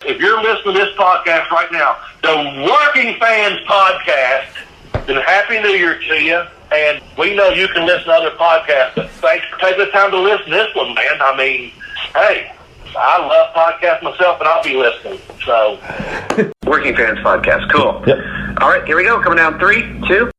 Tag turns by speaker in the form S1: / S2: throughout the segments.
S1: if you're listening to this podcast right now, the Working Fans Podcast, then Happy New Year to you. And we know you can listen to other podcasts, but thanks for taking the time to listen to this one, man. I mean, hey, I love podcasts myself, and I'll be listening. So,
S2: Working Fans Podcast, cool.
S3: Yep.
S2: All right, here we go. Coming down 3, 2.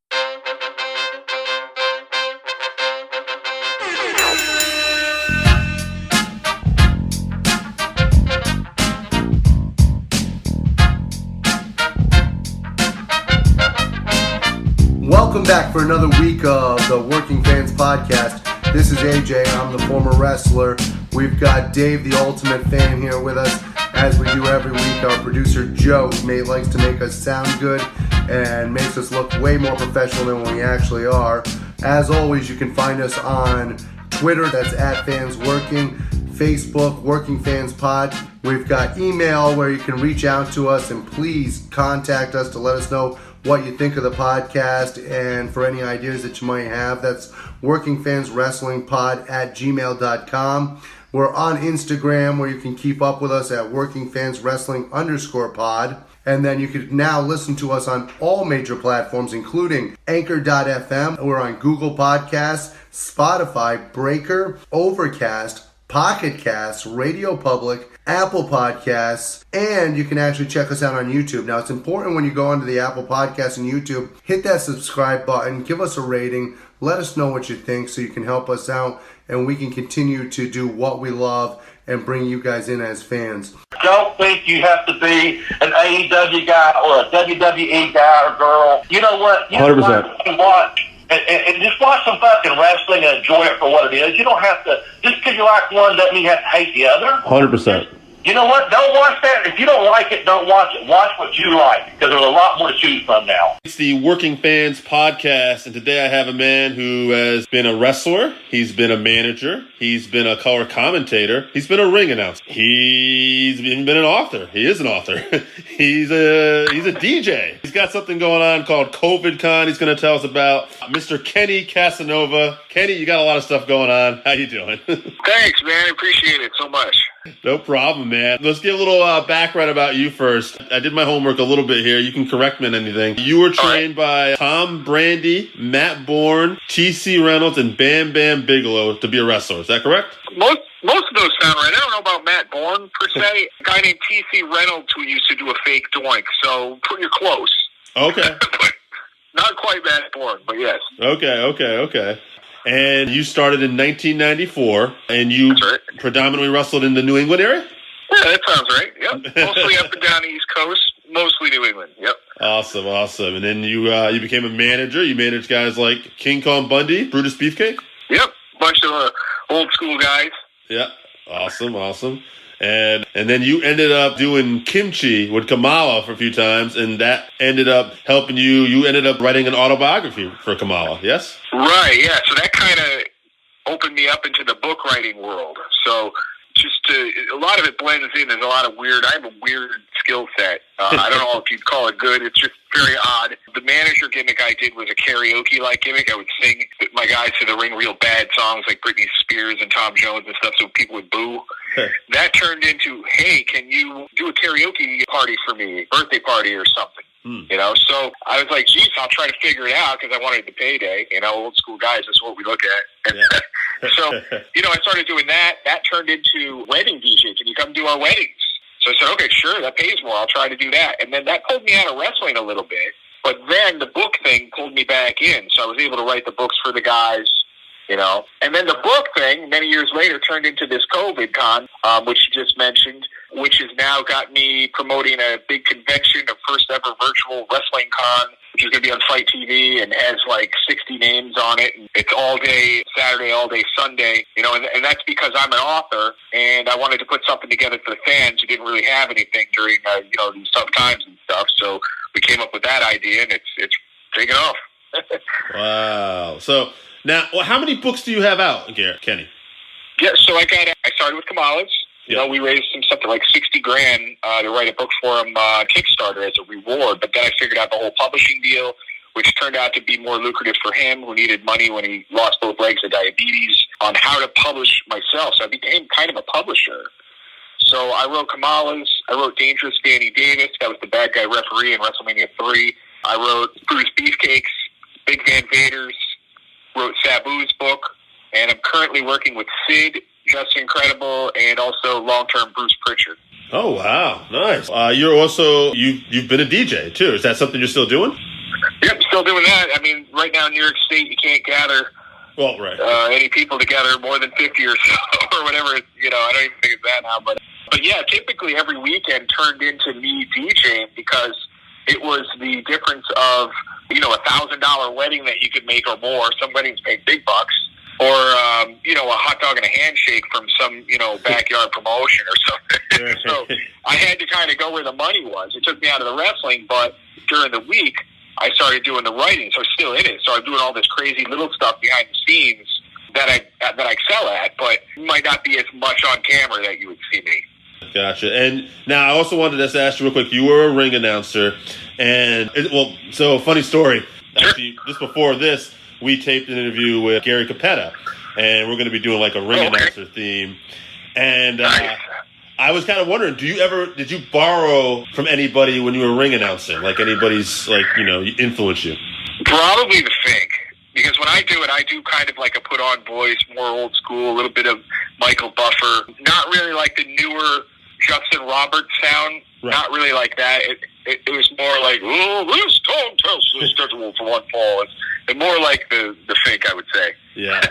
S3: Welcome back for another week of the Working Fans Podcast. This is AJ. I'm the former wrestler. We've got Dave, the ultimate fan, here with us. As we do every week, our producer Joe likes to make us sound good and makes us look way more professional than we actually are. As always, you can find us on Twitter, that's @FansWorking, Facebook, Working Fans Pod. We've got email where you can reach out to us and please contact us to let us know what you think of the podcast and for any ideas that you might have. That's workingfanswrestlingpod@gmail.com. We're on Instagram where you can keep up with us at workingfanswrestling_pod. And then you can now listen to us on all major platforms, including Anchor.fm. We're on Google Podcasts, Spotify, Breaker, Overcast, Pocket Casts, Radio Public, Apple Podcasts, and you can actually check us out on YouTube. Now, it's important when you go onto the Apple Podcasts and YouTube, hit that subscribe button, give us a rating, let us know what you think so you can help us out and we can continue to do what we love and bring you guys in as fans.
S1: Don't think you have to be an AEW guy or a WWE guy or girl. You know what? You
S3: 100%.
S1: Watch. And just watch some fucking wrestling and enjoy it for what it is. You don't have to, just because you like one doesn't mean you have to hate the other.
S3: 100%.
S1: You know what? Don't watch that. If you don't like it, don't watch it. Watch what you like, because there's a lot more to choose from now.
S4: It's the Working Fans Podcast, and today I have a man who has been a wrestler, he's been a manager, he's been a color commentator, he's been a ring announcer, he's even been an author. He is an author. He's a DJ. He's got something going on called COVID Con. He's going to tell us about Mr. Kenny Casanova. Kenny, you got a lot of stuff going on. How you doing?
S2: Thanks, man. I appreciate it so much.
S4: No problem, man. Let's get a little background about you first. I did my homework a little bit here. You can correct me on anything. You were trained by Tom Brandy, Matt Bourne, T.C. Reynolds, and Bam Bam Bigelow to be a wrestler. Is that correct?
S2: Most of those sound right. I don't know about Matt Bourne, per se. A guy named T.C. Reynolds who used to do a fake doink, so you're close.
S4: Okay.
S2: But not quite Matt Bourne, but yes.
S4: Okay. And you started in 1994, and you predominantly wrestled in the New England area?
S2: Yeah, that sounds right. Yep. Mostly up and down the East Coast, mostly New England. Yep.
S4: Awesome. And then you became a manager. You managed guys like King Kong Bundy, Brutus Beefcake?
S2: Yep. Bunch of old school guys.
S4: Yeah. Awesome. And then you ended up doing kimchi with Kamala for a few times, and that ended up helping you. You ended up writing an autobiography for Kamala, yes?
S2: Right, yeah. So that kind of opened me up into the book writing world. So a lot of it blends in. There's a lot of weird. I have a weird skill set. I don't know if you'd call it good. It's just very odd. The manager gimmick I did was a karaoke-like gimmick. I would sing my guys to the ring real bad songs like Britney Spears and Tom Jones and stuff so people would boo. That turned into, hey, can you do a karaoke party for me, birthday party or something? You know, so I was like, geez, I'll try to figure it out because I wanted the payday. You know, old school guys, that's what we look at. And so, I started doing that. That turned into wedding DJ. Can you come do our weddings? So I said, okay, sure, that pays more. I'll try to do that. And then that pulled me out of wrestling a little bit. But then the book thing pulled me back in. So I was able to write the books for the guys, And then the book thing, many years later, turned into this COVID Con, which you just mentioned, which has now got me promoting a big convention, a first ever virtual wrestling con, which is going to be on Fight TV and has like 60 names on it. And it's all day Saturday, all day Sunday, and that's because I'm an author and I wanted to put something together for the fans who didn't really have anything during, these tough times and stuff. So we came up with that idea and it's taken off.
S4: Wow. So now, how many books do you have out, Kenny?
S2: Yeah, so I started with Kamala's. We raised something like $60,000 to write a book for him Kickstarter as a reward. But then I figured out the whole publishing deal, which turned out to be more lucrative for him, who needed money when he lost both legs of diabetes, on how to publish myself. So I became kind of a publisher. So I wrote Kamala's. I wrote Dangerous Danny Davis. That was the bad guy referee in WrestleMania 3. I wrote Bruce Beefcake's Big Van Vader's. Wrote Sabu's book. And I'm currently working with Sid, Just Incredible, and also long-term Bruce Pritchard.
S4: Oh, wow. Nice. You've been a DJ, too. Is that something you're still doing?
S2: Yep, still doing that. I mean, right now in New York State, you can't gather any people together more than 50 or so, or whatever. I don't even think it's that now. But yeah, typically every weekend turned into me DJing because it was the difference of, $1,000 wedding that you could make or more. Some weddings pay big bucks. Or, a hot dog and a handshake from some, backyard promotion or something. So I had to kind of go where the money was. It took me out of the wrestling, but during the week, I started doing the writing, so I was still in it. So I'm doing all this crazy little stuff behind the scenes that I excel at, but might not be as much on camera that you would see me.
S4: Gotcha. And now I also wanted to just ask you real quick. You were a ring announcer, so funny story. Actually, just before this, we taped an interview with Gary Capetta, and we're going to be doing like a ring announcer theme. And I was kind of wondering, did you borrow from anybody when you were ring announcing? Like anybody's influence you?
S2: Probably the Fink. Because when I do it, I do kind of like a put-on voice, more old school, a little bit of Michael Buffer. Not really like the newer Justin Roberts sound. Right. Not really like that. It was more like, this contest is scheduled for one fall. And more like the Fink, I would say.
S4: Yeah.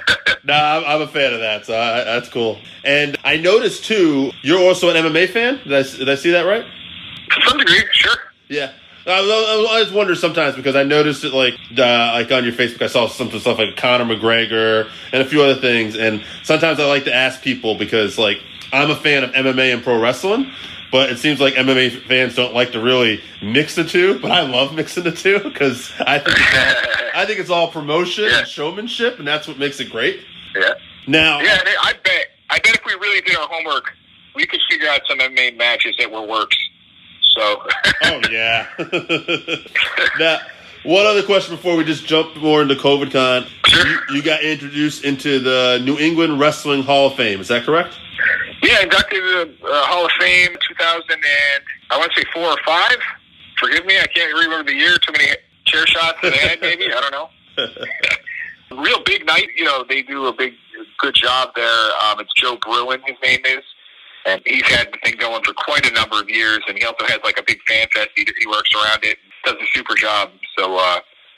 S4: No, I'm a fan of that, so that's cool. And I noticed, too, you're also an MMA fan? Did I see that right?
S2: To some degree, sure.
S4: Yeah. I just wonder sometimes because I noticed it like on your Facebook. I saw some stuff like Conor McGregor and a few other things. And sometimes I like to ask people because like I'm a fan of MMA and pro wrestling, but it seems like MMA fans don't like to really mix the two. But I love mixing the two because I think it's all promotion and showmanship, and that's what makes it great.
S2: Yeah.
S4: Now,
S2: I bet if we really did our homework, we could figure out some MMA matches that were works. So.
S4: Oh, yeah. Now, one other question before we just jump more into COVID Con.
S2: Sure.
S4: You got introduced into the New England Wrestling Hall of Fame. Is that correct?
S2: Yeah, inducted to the Hall of Fame 2000 and I want to say 4 or 5. Forgive me, I can't remember the year. Too many chair shots in the head, maybe. I don't know. Real big night. They do a good job there. It's Joe Bruin, his name is. And he's had the thing going for quite a number of years, and he also has like a big fan fest. He works around it, does a super job. So,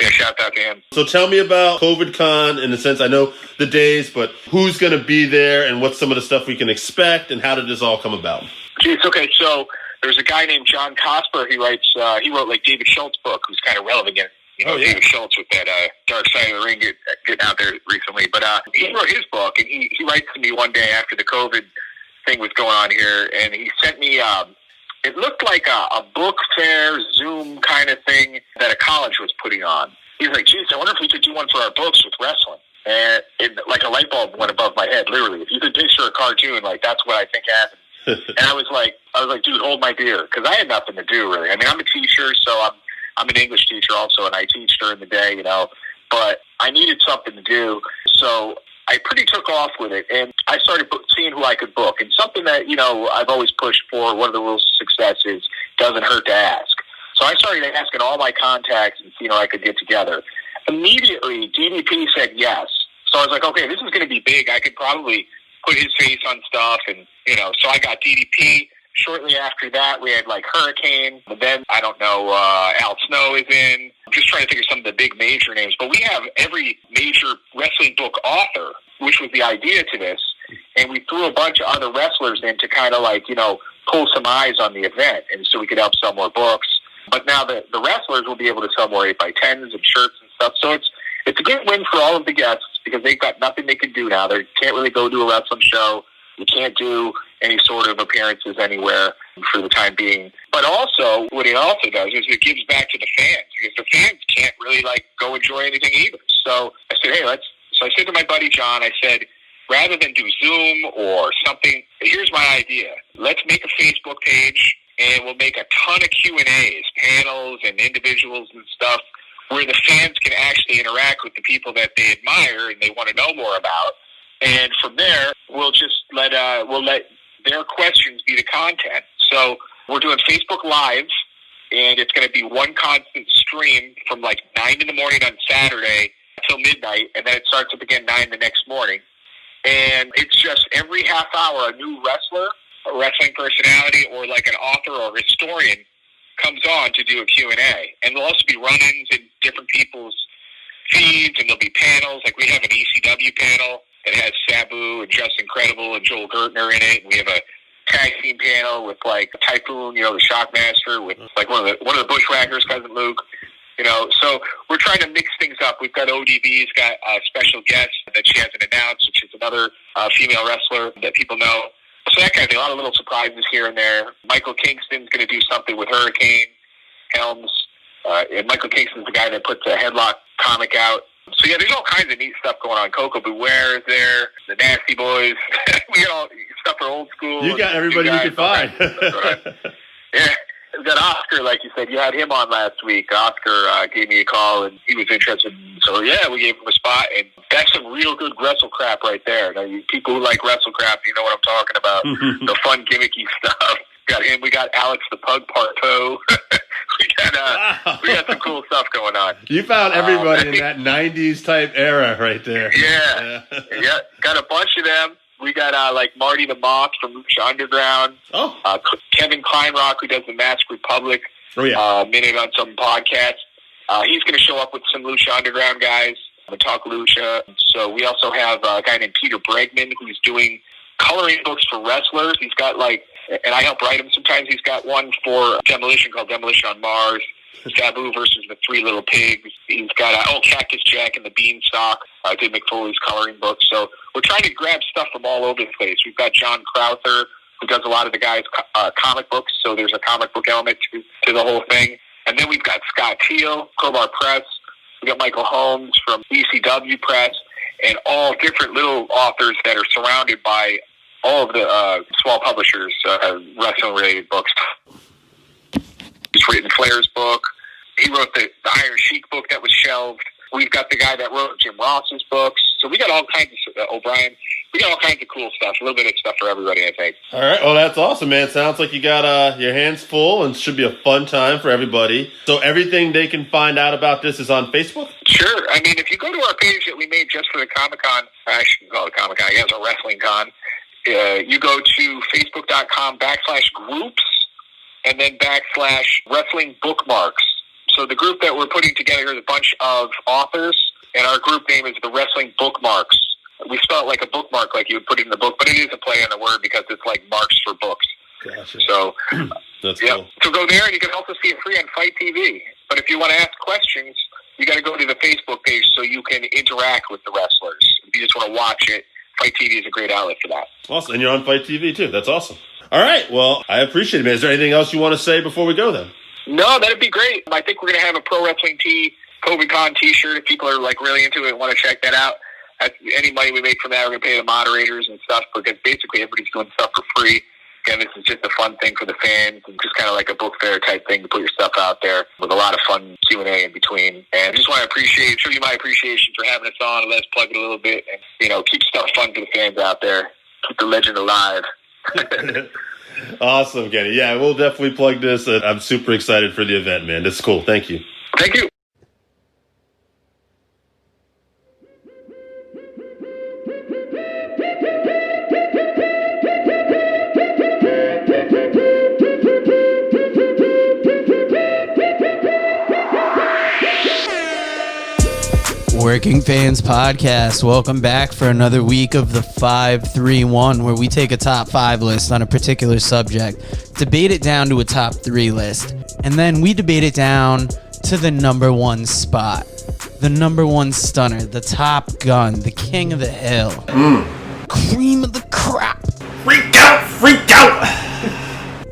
S2: shout out to him. So tell me about COVID Con in the sense, I know the days, but who's going to be there and what's some of the stuff we can expect and how did this all come about? Geez, okay, so there's a guy named John Cosper. He wrote like David Schultz's book, who's kind of relevant. David Schultz with that Dark Side of the Ring getting out there recently. But he wrote his book, and he writes to me one day after the COVID thing was going on here, and he sent me it looked like a book fair Zoom kind of thing that a college was putting on. He was like, geez, I wonder if we could do one for our books with wrestling. And like a light bulb went above my head, literally. If you could picture a cartoon, like that's what I think happened. And I was like, dude, hold my beer, because I had nothing to do really. I mean, I'm a teacher, so I'm an English teacher also, and I teach during the day, but I needed something to do, so I pretty took off with it, and I started seeing who I could book. And something that, I've always pushed for, one of the rules of success is doesn't hurt to ask. So I started asking all my contacts and seeing who I could get together. Immediately, DDP said yes. So I was like, okay, this is going to be big. I could probably put his face on stuff, and, so I got DDP. Shortly after that, we had like Hurricane. But then, I don't know, Al Snow is in. I'm just trying to think of some of the big major names. But we have every major wrestling book author, which was the idea to this. And we threw a bunch of other wrestlers in to kind of like, pull some eyes on the event. And so we could help sell more books. But now the wrestlers will be able to sell more 8x10s and shirts and stuff. So it's a good win for all of the guests because they've got nothing they can do now. They can't really go do a wrestling show. You can't do any sort of appearances anywhere for the time being. But also, what it also does is it gives back to the fans because the fans can't really like go enjoy anything either. So I said, hey, So I said to my buddy John, I said, rather than do Zoom or something, here's my idea. Let's make a Facebook page and we'll make a ton of Q&As, panels and individuals and stuff where the fans can actually interact with the people that they admire and they want to know more about. And from there, we'll just let their questions be the content. So we're doing Facebook Live, and it's going to be one constant stream from like 9 in the morning on Saturday until midnight, and then it starts up again 9 the next morning. And it's just every half hour, a new wrestler, a wrestling personality, or like an author or historian comes on to do a Q&A. And there'll also be run-ins in different people's feeds, and there'll be panels. Like we have an ECW panel that has Sabu and Justin Credible and Joel Gertner in it. And we have a tag team panel with like Typhoon, the Shockmaster, with like one of the Bushwhackers, Cousin Luke. So we're trying to mix things up. We've got ODB's got a special guest that she hasn't announced, which is another female wrestler that people know. So that kind of thing, a lot of little surprises here and there. Michael Kingston's going to do something with Hurricane Helms. And Michael Kingston's the guy that put the Headlock comic out. So yeah, there's all kinds of neat stuff going on. Coco Beware is there, the Nasty Boys. We got all stuff for old school.
S4: You got everybody you can find.
S2: Yeah. We got Oscar, like you said. You had him on last week. Oscar gave me a call, and he was interested. So, yeah, we gave him a spot. And that's some real good wrestle crap right there. Now, people who like wrestle crap, you know what I'm talking about. The fun, gimmicky stuff. Got him. We got Alex the Pug Parto. we got some cool stuff going on.
S4: You found everybody in that 90s type era right there.
S2: Yeah. Got a bunch of them. We got like Marty the Moth from Lucha Underground.
S4: Oh.
S2: Kevin Kleinrock, who does the Masked Republic minute on some podcasts. He's going to show up with some Lucha Underground guys and talk Lucha. So we also have a guy named Peter Bregman who's doing coloring books for wrestlers. He's got like, and I help write him sometimes. He's got one for Demolition called Demolition on Mars. Sabu versus the Three Little Pigs. He's got Cactus Jack and the Beanstalk. Did McFoley's coloring book. So we're trying to grab stuff from all over the place. We've got John Crowther, who does a lot of the guys' comic books. So there's a comic book element to the whole thing. And then we've got Scott Teal, Crowbar Press. We got Michael Holmes from ECW Press, and all different little authors that are surrounded by all of the small publishers, wrestling-related books. He's written Flair's book. He wrote the Iron Sheik book that was shelved. We've got the guy that wrote Jim Ross's books. So we got all kinds of, O'Brien, we got all kinds of cool stuff. A little bit of stuff for everybody, I think.
S4: All right. Well, that's awesome, man. Sounds like you got your hands full and should be a fun time for everybody. So everything they can find out about this is on Facebook?
S2: Sure. I mean, if you go to our page that we made just for the Comic-Con, I shouldn't call it Comic-Con, I guess a Wrestling Con, you go to facebook.com/groups and then /wrestling bookmarks. So the group that we're putting together is a bunch of authors, and our group name is the Wrestling Bookmarks. We spell it like a bookmark, like you would put it in the book, but it is a play on the word because it's like marks for books.
S4: Gotcha.
S2: So,
S4: that's cool.
S2: So go there, and you can also see it free on Fight TV. But if you want to ask questions, you got to go to the Facebook page so you can interact with the wrestlers. If you just want to watch it, Fight TV is a great outlet for that.
S4: Awesome. And you're on Fight TV, too. That's awesome. All right. Well, I appreciate it, man. Is there anything else you want to say before we go, then?
S2: No, that'd be great. I think we're going to have a Pro Wrestling Tee, COVID-Con t-shirt. If people are like really into it and want to check that out, any money we make from that, we're going to pay the moderators and stuff, because basically everybody's doing stuff for free. Again, this is just a fun thing for the fans, and just kind of like a book fair type thing to put your stuff out there with a lot of fun Q&A in between. And I just want to show you my appreciation for having us on, and let's plug it a little bit, and keep stuff fun for the fans out there. Keep the legend alive.
S4: Awesome, Kenny. Yeah, we'll definitely plug this. I'm super excited for the event, man. This is cool. Thank you.
S2: Thank you.
S5: Working Fans Podcast. Welcome back for another week of the 5-3-1, where we take a top 5 list on a particular subject, debate it down to a top 3 list, and then we debate it down to the number 1 spot, the number 1 stunner, the top gun, the king of the hill, cream of the crop.
S4: Freak out! Freak out!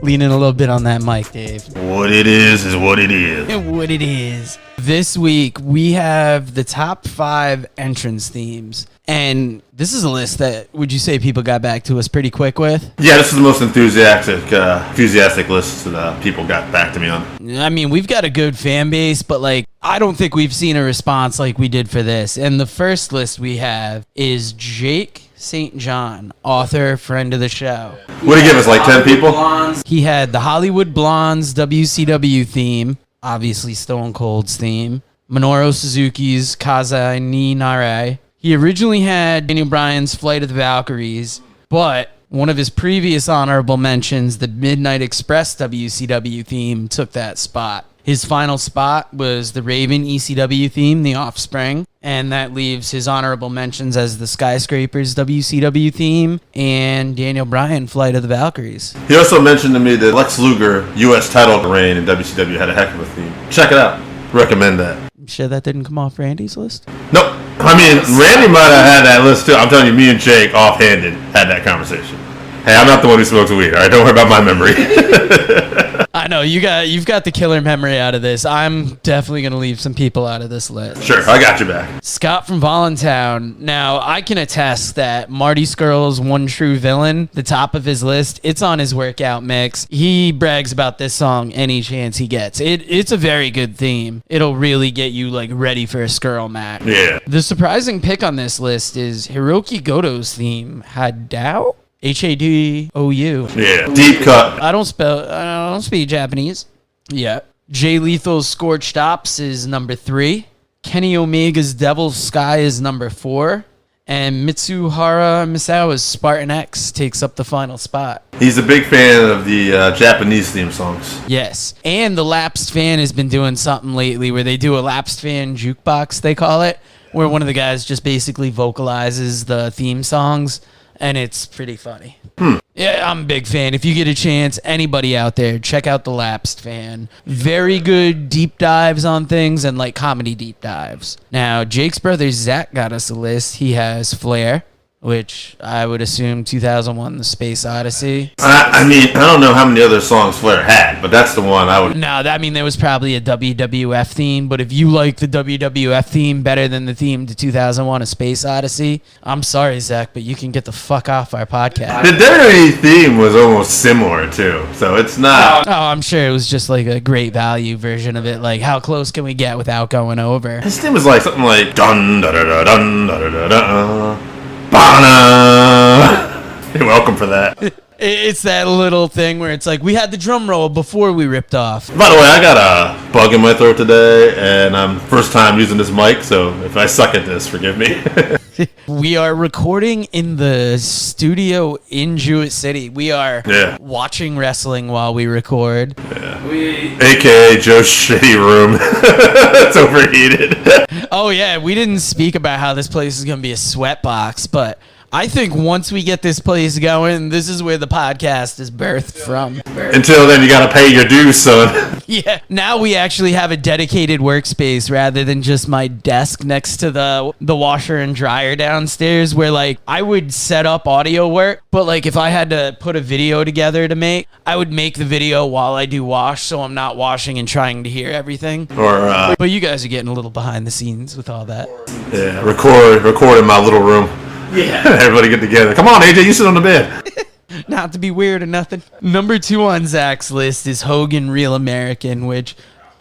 S5: Leaning a little bit on that mic, Dave.
S4: What it is what it is.
S5: What it is. This week, we have the top 5 entrance themes. And this is a list that, would you say, people got back to us pretty quick with?
S4: Yeah, this is the most enthusiastic list that people got back to me on.
S5: I mean, we've got a good fan base, but, I don't think we've seen a response like we did for this. And the first list we have is Jake St. John, author, friend of the show.
S4: What did he give us, like 10 people?
S5: He had the Hollywood Blondes WCW theme, obviously Stone Cold's theme, Minoru Suzuki's Kazai ni Nare. He originally had Daniel Bryan's Flight of the Valkyries, but one of his previous honorable mentions, the Midnight Express WCW theme, took that spot. His final spot was the Raven ECW theme, The Offspring, and that leaves his honorable mentions as the Skyscrapers WCW theme and Daniel Bryan Flight of the Valkyries.
S4: He also mentioned to me that Lex Luger U.S. title reign in WCW had a heck of a theme. Check it out. Recommend that.
S5: You sure that didn't come off Randy's list?
S4: Nope. I mean, Randy might have had that list too. I'm telling you, me and Jake offhanded had that conversation. Hey, I'm not the one who smokes weed. All right, don't worry about my memory.
S5: I know you've got the killer memory out of this. I'm definitely gonna leave some people out of this list.
S4: Sure, I got you back.
S5: Scott from Voluntown. Now I can attest that Marty Skrull's One True Villain, the top of his list, it's on his workout mix. He brags about this song any chance he gets. It's a very good theme. It'll really get you like ready for a Skrull match.
S4: Yeah.
S5: The surprising pick on this list is Hiroki Goto's theme, Hadou. Hadou.
S4: Yeah. Deep cut.
S5: I don't speak Japanese. Yeah. Jay Lethal's Scorched Ops is number 3. Kenny Omega's Devil's Sky is number 4. And Mitsuhara Misawa's Spartan X takes up the final spot.
S4: He's a big fan of the Japanese theme songs.
S5: Yes. And the Lapsed Fan has been doing something lately where they do a Lapsed Fan jukebox, they call it, where one of the guys just basically vocalizes the theme songs. And it's pretty funny. Yeah, I'm a big fan. If you get a chance, anybody out there, check out The Lapsed Fan. Very good deep dives on things and like comedy deep dives. Now, Jake's brother Zach got us a list. He has Flair, which I would assume 2001 The Space Odyssey.
S4: I mean, I don't know how many other songs Flair had, but that's the one I would...
S5: No, there was probably a WWF theme, but if you like the WWF theme better than the theme to 2001 A Space Odyssey, I'm sorry, Zach, but you can get the fuck off our podcast.
S4: The WWE theme was almost similar, too, so it's not...
S5: Oh, I'm sure it was just like a great value version of it. Like, how close can we get without going over?
S4: His theme was like something like... Dun, da, da, da, dun, da, da, da, da. Bana. You're welcome for that.
S5: It's that little thing where it's like, we had the drum roll before we ripped off.
S4: By the way, I got a bug in my throat today, and I'm first time using this mic, so if I suck at this, forgive me.
S5: We are recording in the studio in Jewett City. We are watching wrestling while we record.
S4: AKA Joe's shitty room. It's overheated.
S5: Oh, yeah, we didn't speak about how this place is going to be a sweat box, but I think once we get this place going, this is where the podcast is birthed from.
S4: Until then, you gotta pay your dues, son.
S5: Yeah, now we actually have a dedicated workspace rather than just my desk next to the washer and dryer downstairs where, like, I would set up audio work, but, like, if I had to put a video together to make, I would make the video while I do wash, so I'm not washing and trying to hear everything.
S4: Or,
S5: But you guys are getting a little behind the scenes with all that.
S4: yeah, record in my little room. Yeah. Everybody get together. Come on, AJ, you sit on the bed.
S5: Not to be weird or nothing. Number 2 on Zach's list is Hogan Real American, which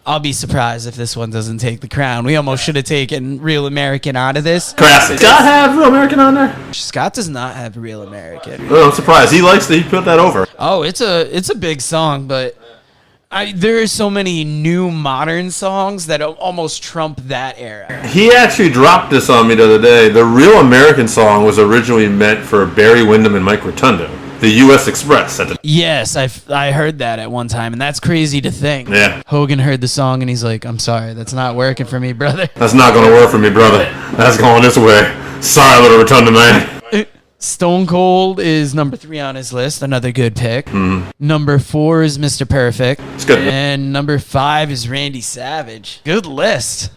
S5: I'll be surprised if this one doesn't take the crown. We almost should have taken Real American out of this.
S4: Classic. Scott have Real American on there?
S5: Scott does not have Real American.
S4: Oh, I'm surprised. He put that over.
S5: Oh, it's a big song, but there are so many new modern songs that almost trump that era.
S4: He actually dropped this on me the other day. The Real American song was originally meant for Barry Windham and Mike Rotundo, the U.S. Express.
S5: Yes, I heard that at one time, and that's crazy to think.
S4: Yeah.
S5: Hogan heard the song, and he's like, I'm sorry, that's not working for me, brother.
S4: That's not going to work for me, brother. That's going this way. Sorry, little Rotundo man.
S5: Stone Cold is number 3 on his list, another good pick. Number 4 is Mr. Perfect.
S4: It's good.
S5: And number 5 is Randy Savage. Good list.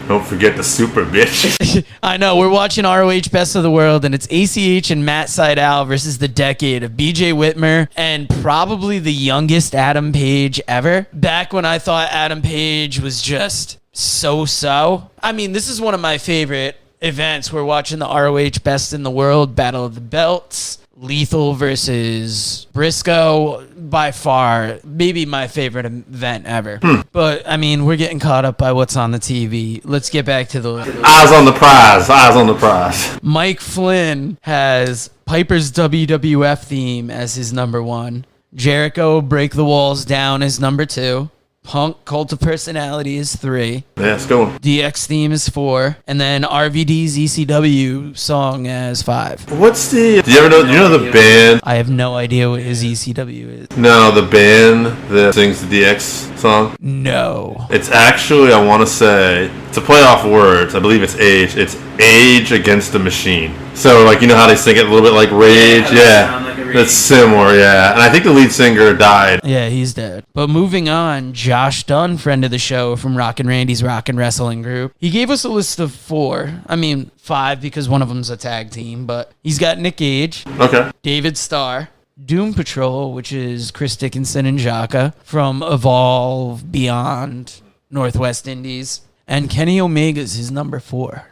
S4: Don't forget the super bitch.
S5: I know, we're watching ROH Best of the World, and it's ACH and Matt Sydal versus the decade of BJ Whitmer and probably the youngest Adam Page ever. Back when I thought Adam Page was just so-so. I mean, this is one of my favorite events. We're watching the ROH Best in the World Battle of the Belts. Lethal versus Briscoe, by far, maybe my favorite event ever. But, I mean, we're getting caught up by what's on the TV. Let's get back to the...
S6: Eyes on the prize. Eyes on the prize.
S5: Mike Flynn has Piper's WWF theme as his number 1. Jericho, Break the Walls Down as number 2. Punk, Cult of Personality is 3.
S6: Yeah, it's going.
S5: DX theme is 4. And then RVD's ECW song as 5.
S6: What's the... Do you ever know... Do you know the band?
S5: I have no idea what his ECW is.
S6: No, the band that sings the DX song?
S5: No.
S6: It's actually, I want to say, to play off words, I believe it's Age. It's Age Against the Machine. So, like, you know how they sing it a little bit like Rage? Yeah. That's similar, yeah. And I think the lead singer died.
S5: Yeah, he's dead. But moving on, Josh Dunn, friend of the show from Rockin' Randy's Rockin' Wrestling Group. He gave us a list of 4. I mean, 5 because one of them's a tag team. But he's got Nick Gage,
S6: Okay.
S5: David Starr, Doom Patrol, which is Chris Dickinson and Jaka from Evolve, Beyond, Northwest Indies. And Kenny Omega's his number 4.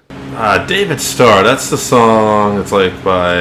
S6: David Starr, that's the song. It's like by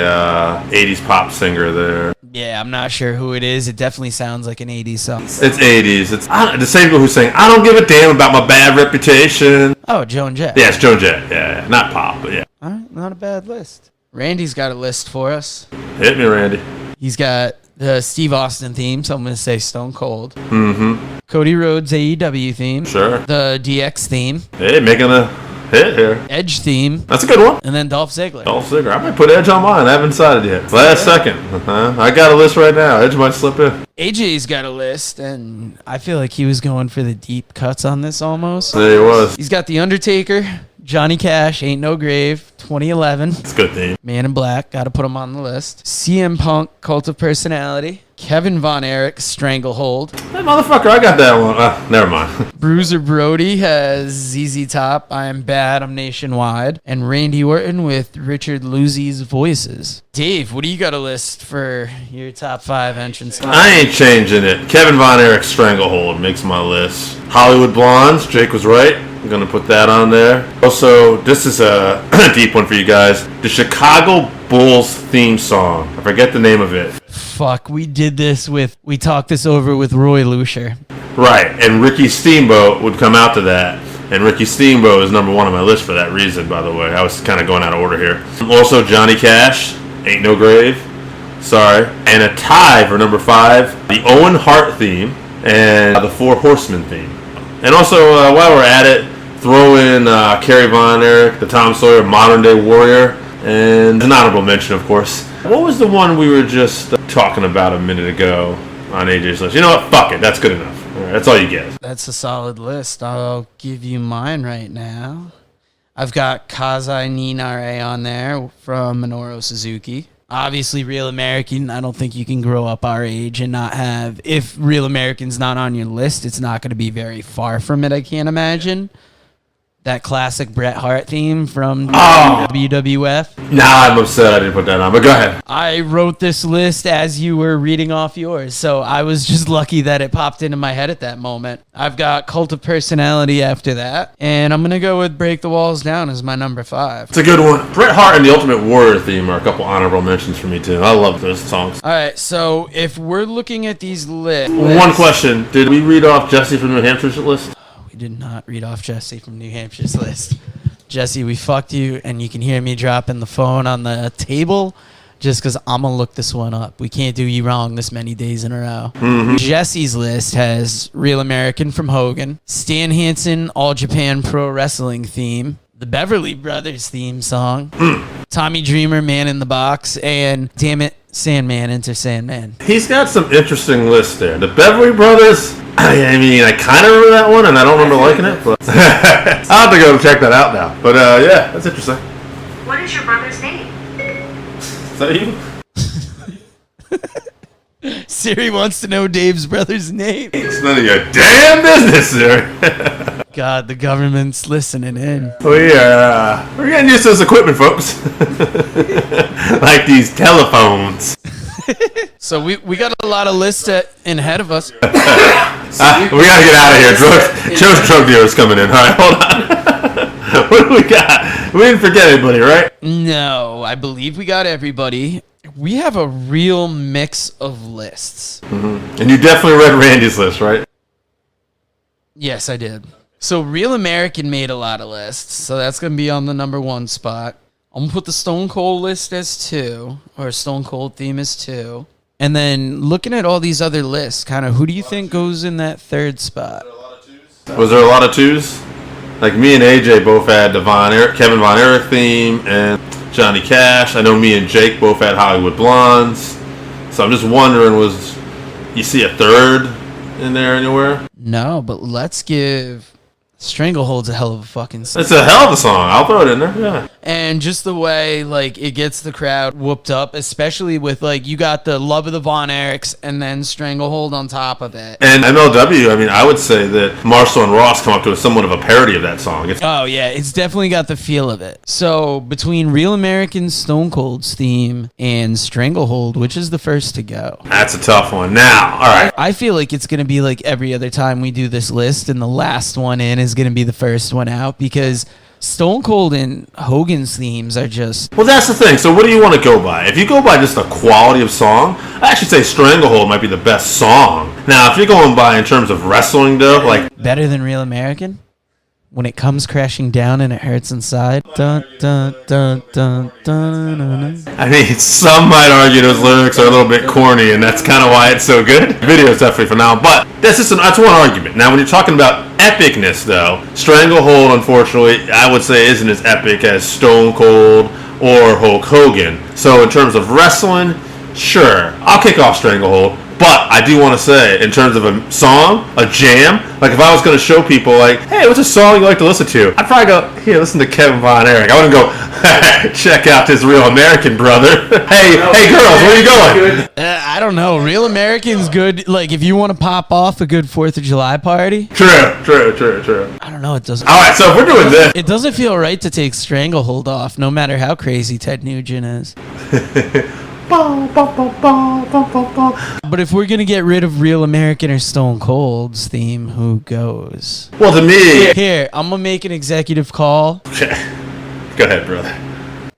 S6: 80s pop singer there.
S5: Yeah, I'm not sure who it is. It definitely sounds like an 80s song.
S6: It's 80s. It's the same people who sing, I don't give a damn about my bad reputation.
S5: Oh, Joe and Jett.
S6: Yeah, it's Joan Jett. Yeah. Not pop, but yeah.
S5: All right, not a bad list. Randy's got a list for us.
S6: Hit me, Randy.
S5: He's got the Steve Austin theme, so I'm going to say Stone Cold.
S6: Mm-hmm.
S5: Cody Rhodes AEW theme.
S6: Sure.
S5: The DX theme.
S6: Hey, making a hit here.
S5: Edge theme.
S6: That's a good one.
S5: And then Dolph Ziggler.
S6: Dolph Ziggler. I might put Edge on mine. I haven't decided yet. Last second. I got a list right now. Edge might slip in.
S5: AJ's got a list, and I feel like he was going for the deep cuts on this almost.
S6: There he was.
S5: He's got The Undertaker, Johnny Cash, Ain't No Grave, 2011.
S6: It's a good theme.
S5: Man in Black, got to put him on the list. CM Punk, Cult of Personality. Kevin Von Erich, Stranglehold.
S6: Hey, motherfucker, I got that one. Never mind.
S5: Bruiser Brody has ZZ Top, I Am Bad, I'm Nationwide. And Randy Orton with Richard Luzi's Voices. Dave, what do you got a list for your top 5 entrants?
S6: I ain't changing it. Kevin Von Erich, Stranglehold makes my list. Hollywood Blondes, Jake was right. I'm going to put that on there. Also, this is a deep one for you guys. The Chicago Bulls theme song. I forget the name of it.
S5: Fuck, we talked this over with Roy Lucier.
S6: Right, and Ricky Steamboat would come out to that. And Ricky Steamboat is number 1 on my list for that reason, by the way. I was kind of going out of order here. Also, Johnny Cash, Ain't No Grave. Sorry. And a tie for number 5, the Owen Hart theme and the Four Horsemen theme. And also, while we're at it, throw in Kerry Von Erich, the Tom Sawyer Modern Day Warrior, and an honorable mention, of course. What was the one we were just talking about a minute ago on AJ's list? You know what? Fuck it. That's good enough. All right, that's all you get.
S5: That's a solid list. I'll give you mine right now. I've got Kazai Ninare on there from Minoru Suzuki. Obviously, Real American. I don't think you can grow up our age and not have... If Real American's not on your list, it's not going to be very far from it, I can't imagine. That classic Bret Hart theme from WWF.
S6: Nah, I'm upset I didn't put that on, but go ahead.
S5: I wrote this list as you were reading off yours, so I was just lucky that it popped into my head at that moment. I've got Cult of Personality after that, and I'm going to go with Break the Walls Down as my number 5.
S6: It's a good one. Bret Hart and the Ultimate Warrior theme are a couple honorable mentions for me, too. I love those songs.
S5: All right, so if we're looking at these lists...
S6: One question. Did we read off Jesse from New Hampshire's list?
S5: We did not read off Jesse from New Hampshire's list. Jesse, we fucked you, and you can hear me dropping the phone on the table just because I'm going to look this one up. We can't do you wrong this many days in a row. Mm-hmm. Jesse's list has Real American from Hogan, Stan Hansen, All Japan Pro Wrestling theme, the Beverly Brothers theme song, Tommy Dreamer, Man in the Box, and Damn It, Sandman, Enter Sandman.
S6: He's got some interesting lists there. The Beverly Brothers, I mean, I kind of remember that one, and I don't remember liking it, but I'll have to go check that out now. But yeah, that's interesting.
S7: What is your brother's name?
S6: Is that you?
S5: Siri wants to know Dave's brother's name.
S6: It's none of your damn business, sir.
S5: God, the government's listening in.
S6: We're getting used to this equipment, folks. Like these telephones.
S5: So we got a lot of lists ahead of us.
S6: We gotta get out of here. Joe's drug dealer's coming in. All right, hold on. What do we got? We didn't forget anybody, right?
S5: No, I believe we got everybody. we have a real mix of lists.
S6: And you definitely read Randy's list, right?
S5: Yes, I did. So Real American made a lot of lists, so that's going to be on the number 1 spot. I'm going to put the Stone Cold list as 2, or Stone Cold theme as 2. And then looking at all these other lists, kind of who do you think goes in that 3rd spot?
S6: Was there a lot of 2s? Like me and AJ both had the Kevin Von Erich theme and Johnny Cash. I know me and Jake both had Hollywood Blondes. So I'm just wondering, you see a 3rd in there anywhere?
S5: No, but let's give Stranglehold's a hell of a fucking song.
S6: It's a hell of a song. I'll throw it in there. Yeah.
S5: And just the way, like, it gets the crowd whooped up, especially with, like, you got the Love of the Von Erichs and then Stranglehold on top of it.
S6: And MLW, I mean, I would say that Marshall and Ross come up to somewhat of a parody of that song.
S5: Oh, yeah, it's definitely got the feel of it. So, between Real American, Stone Cold's theme, and Stranglehold, which is the first to go?
S6: That's a tough one. Now, all right.
S5: I feel like it's going to be like every other time we do this list, and the last one in is going to be the first one out, because Stone Cold and Hogan's themes are just...
S6: Well, that's the thing. So what do you want to go by? If you go by just the quality of song, I actually say Stranglehold might be the best song. Now, if you're going by in terms of wrestling, though, like...
S5: Better than Real American? When it comes crashing down and it hurts inside. Dun, dun, dun, dun, dun, dun, dun.
S6: I mean, some might argue those lyrics are a little bit corny, and that's kind of why it's so good. The video is definitely phenomenal, but that's one argument. Now, when you're talking about epicness, though, Stranglehold, unfortunately, I would say isn't as epic as Stone Cold or Hulk Hogan. So in terms of wrestling, sure, I'll kick off Stranglehold. But I do want to say, in terms of a song, a jam, like if I was going to show people, like, hey, what's a song you like to listen to? I'd probably go, here, listen to Kevin Von Erich. I wouldn't go, check out this Real American brother. hey, girls, where are you going?
S5: I don't know. Real American's good. Like, if you want to pop off a good 4th of July party.
S6: True.
S5: I don't know. It doesn't.
S6: All right, so if we're doing this.
S5: It doesn't feel right to take Stranglehold off, no matter how crazy Ted Nugent is. But if we're gonna get rid of Real American or Stone Cold's theme, who goes?
S6: Well, to me...
S5: Here, I'm gonna make an executive call.
S6: Go ahead, brother.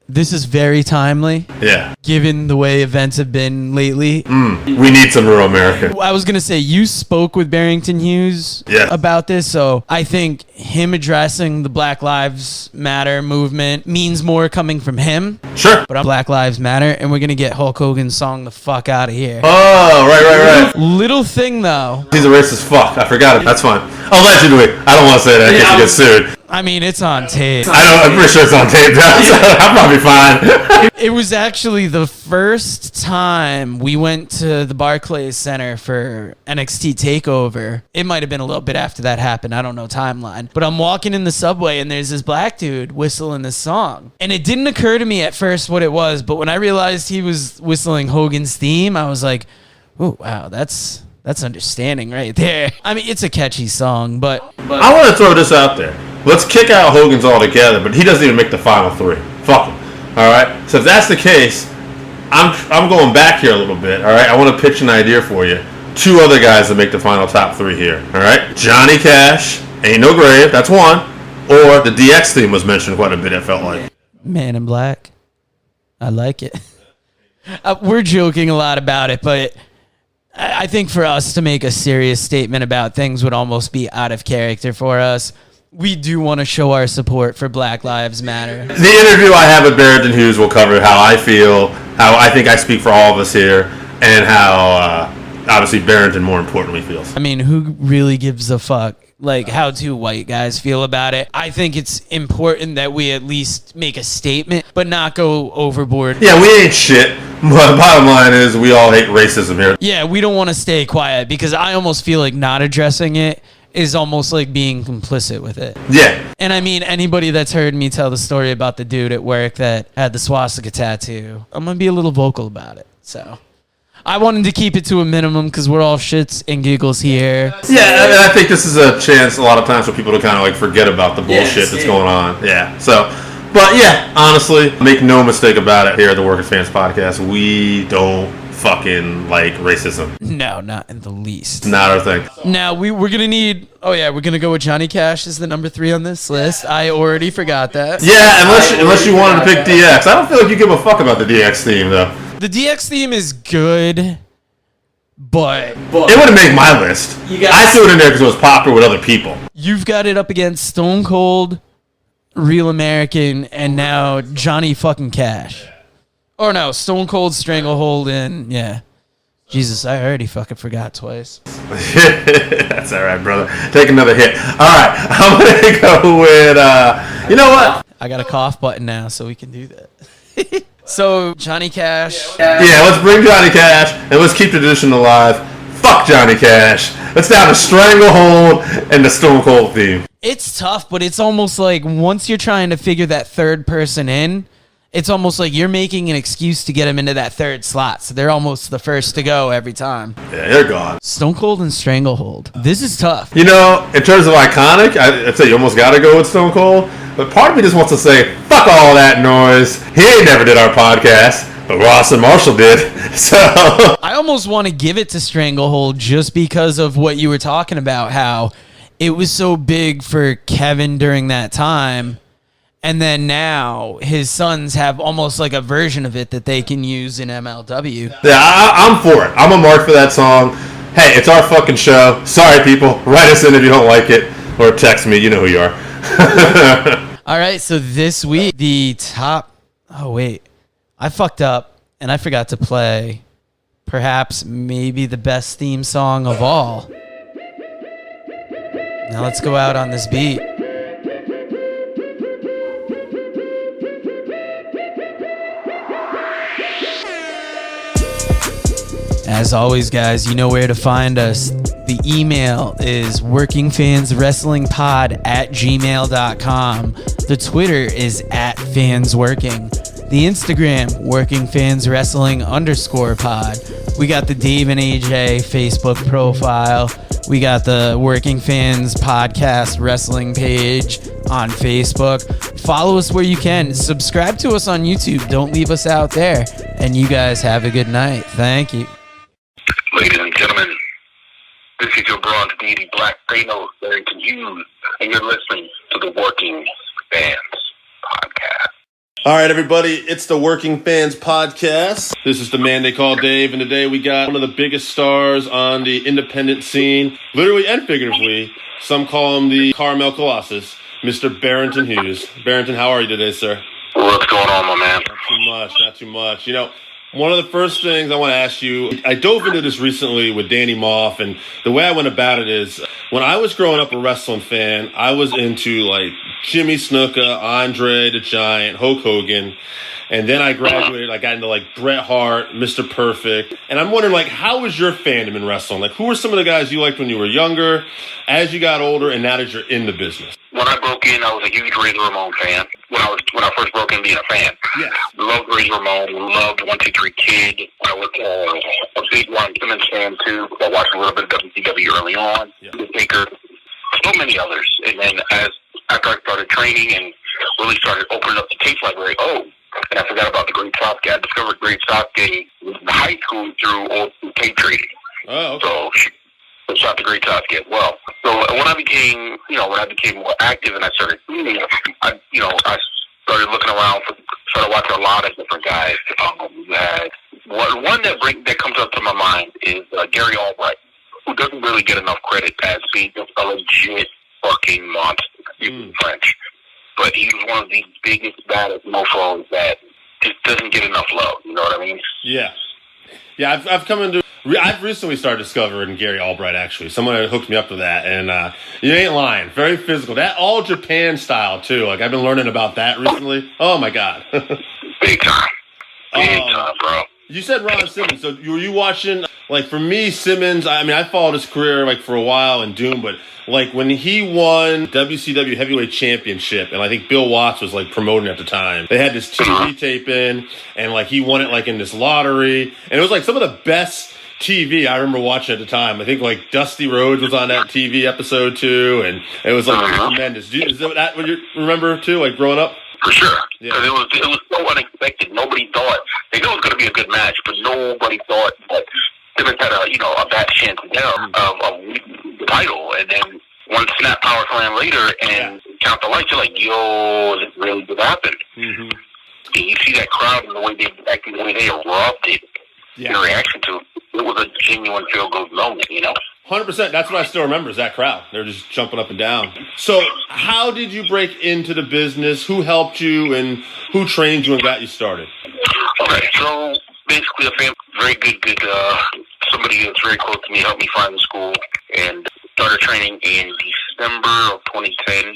S5: This is very timely.
S6: Yeah.
S5: Given the way events have been lately.
S6: We need some Real American.
S5: I was going to say, you spoke with Barrington Hughes about this, so I think him addressing the Black Lives Matter movement means more coming from him.
S6: Sure.
S5: But I'm Black Lives Matter, and we're going to get Hulk Hogan's song the fuck out of here.
S6: Oh, right.
S5: Little thing, though.
S6: He's a racist fuck. I forgot it. That's fine. Allegedly. I don't want to say that because he gets sued.
S5: I mean, it's on tape.
S6: I'm pretty sure it's on tape, though, so I'm probably fine.
S5: It was actually the first time we went to the Barclays Center for NXT TakeOver. It might have been a little bit after that happened. I don't know timeline. But I'm walking in the subway, and there's this black dude whistling this song. And it didn't occur to me at first what it was, but when I realized he was whistling Hogan's theme, I was like, oh, wow, that's understanding right there. I mean, it's a catchy song, but
S6: I want to throw this out there. Let's kick out Hogan's altogether, but he doesn't even make the final 3. Fuck him. All right? So if that's the case, I'm going back here a little bit, all right? I want to pitch an idea for you. 2 other guys that make the final top 3 here, all right? Johnny Cash, Ain't No Grave, that's 1. Or the DX theme was mentioned quite a bit, it felt like.
S5: Man in Black. I like it. We're joking a lot about it, but I think for us to make a serious statement about things would almost be out of character for us. We do want to show our support for Black Lives Matter.
S6: The interview I have with Barrington Hughes will cover how I feel, how I think I speak for all of us here, and how, obviously, Barrington more importantly feels.
S5: I mean, who really gives a fuck? Like, how 2 white guys feel about it. I think it's important that we at least make a statement, but not go overboard.
S6: Yeah, we ain't shit. But the bottom line is we all hate racism here.
S5: Yeah, we don't want to stay quiet, because I almost feel like not addressing it is almost like being complicit with it.
S6: Yeah.
S5: And I mean, anybody that's heard me tell the story about the dude at work that had the swastika tattoo, I'm going to be a little vocal about it. So I wanted to keep it to a minimum because we're all shits and giggles here.
S6: Yeah, and I think this is a chance a lot of times for people to kind of like forget about the bullshit that's going on. Yeah. So, but yeah, honestly, make no mistake about it here at the Working Fans Podcast. We don't fucking like racism.
S5: No, not in the least.
S6: Not our thing.
S5: Now, we're going to need... Oh, yeah, we're going to go with Johnny Cash as the number 3 on this list. I already forgot that.
S6: Yeah, unless you wanted to pick DX. I don't feel like you give a fuck about the DX theme, though.
S5: The DX theme is good, but
S6: It wouldn't make my list. I threw it in there because it was popular with other people.
S5: you've got it up against Stone Cold, Real American, and now Johnny fucking Cash. Or no, Stone Cold, Stranglehold, and yeah. Jesus, I already fucking forgot twice.
S6: That's all right, brother. Take another hit. All right, I'm gonna go with. You know what?
S5: I got a cough button now, so we can do that. So, Johnny Cash.
S6: Yeah, let's bring Johnny Cash and let's keep tradition alive. Fuck Johnny Cash. Let's down to Stranglehold and the Stone Cold theme.
S5: It's tough, but it's almost like once you're trying to figure that third person in, it's almost like you're making an excuse to get them into that third slot. So they're almost the first to go every time.
S6: Yeah, they're gone.
S5: Stone Cold and Stranglehold. This is tough.
S6: You know, in terms of iconic, I'd say you almost got to go with Stone Cold. But part of me just wants to say, fuck all that noise. He ain't never did our podcast, but Ross and Marshall did. So
S5: I almost want to give it to Stranglehold just because of what you were talking about, how it was so big for Kevin during that time. And then now his sons have almost like a version of it that they can use in MLW.
S6: yeah, I'm for it. I'm a mark for that song. Hey, it's our fucking show. Sorry, people. Write us in if you don't like it, or text me. You know who you are.
S5: All right, so this week, the top... Oh, wait. I fucked up, and I forgot to play perhaps maybe the best theme song of all. Now let's go out on this beat. As always, guys, you know where to find us. The email is workingfanswrestlingpod@gmail.com. The Twitter is @fansworking. The Instagram, workingfanswrestling_pod. We got the Dave and AJ Facebook profile. We got the Working Fans Podcast Wrestling page on Facebook. Follow us where you can. Subscribe to us on YouTube. Don't leave us out there. And you guys have a good night. Thank you.
S2: Ladies and gentlemen, this is your bronze deity, Black Thanos, Barrington Hughes, and you're listening to the Working Fans Podcast.
S4: All right, everybody, it's the Working Fans Podcast. This is the man they call Dave, and today we got one of the biggest stars on the independent scene, literally and figuratively. Some call him the Carmel Colossus, Mr. Barrington Hughes. Barrington, how are you today, sir?
S2: What's going on, my man?
S4: Not too much. You know, one of the first things I want to ask you, I dove into this recently with Danny Moff, and the way I went about it is, when I was growing up a wrestling fan, I was into, like, Jimmy Snuka, Andre the Giant, Hulk Hogan, and then I graduated, I got into, like, Bret Hart, Mr. Perfect, and I'm wondering, like, how was your fandom in wrestling? Like, who were some of the guys you liked when you were younger, as you got older, and now that you're in the business?
S2: When I broke in, I was a huge Razor Ramon fan. When I first broke in being a fan,
S4: Yes.
S2: loved Razor Ramon, loved 1-2-3 Kid. I was a big Ron Simmons fan too. I watched a little bit of WCW early on.
S4: Yeah.
S2: The Taker, so many others. And then after I started training and really started opening up the tape library, and I forgot about the Great Southgate. I discovered Great Southgate in high school through old tape trading.
S4: Oh, okay.
S2: So shot the Great Southgate. Well, so when I became more active and I started seeing it, I started looking around started watching a lot of different guys. One that comes up to my mind is Gary Albright, who doesn't really get enough credit as being a legit fucking monster. French, but he was one of the biggest, baddest mofos that just doesn't get enough love. You know what I mean?
S4: Yeah. I've recently started discovering Gary Albright, actually. Someone hooked me up to that, and you ain't lying. Very physical. That all Japan style, too. Like, I've been learning about that recently. Oh, my God.
S2: Big time. Big time, bro.
S4: You said Ron Simmons. So were you watching, like, for me, Simmons, I mean, I followed his career, like, for a while in Doom, but, like, when he won WCW Heavyweight Championship, and I think Bill Watts was, like, promoting at the time, they had this TV tape in, and, like, he won it, like, in this lottery, and it was, like, some of the best TV I remember watching at the time. I think, like, Dusty Rhodes was on that TV episode, too, and it was, like, tremendous. Is that what you remember, too, like, growing up?
S2: For sure.
S4: Yeah.
S2: Because it was so unexpected. Nobody thought, they knew it was going to be a good match, but nobody thought that Simmons had a bad chance of the title, and then one snap power slam later and count the lights, you're like, yo, this really did happen.
S4: Mm-hmm.
S2: you see that crowd and the way they acted, the way they erupted in reaction to it. It was a genuine feel-good moment,
S4: 100%. That's what I still remember is that crowd. They're just jumping up and down. So how did you break into the business? Who helped you and who trained you and got you started?
S2: Okay, so basically a family, very good, somebody that's very close to me helped me find the school and started training in December of 2010.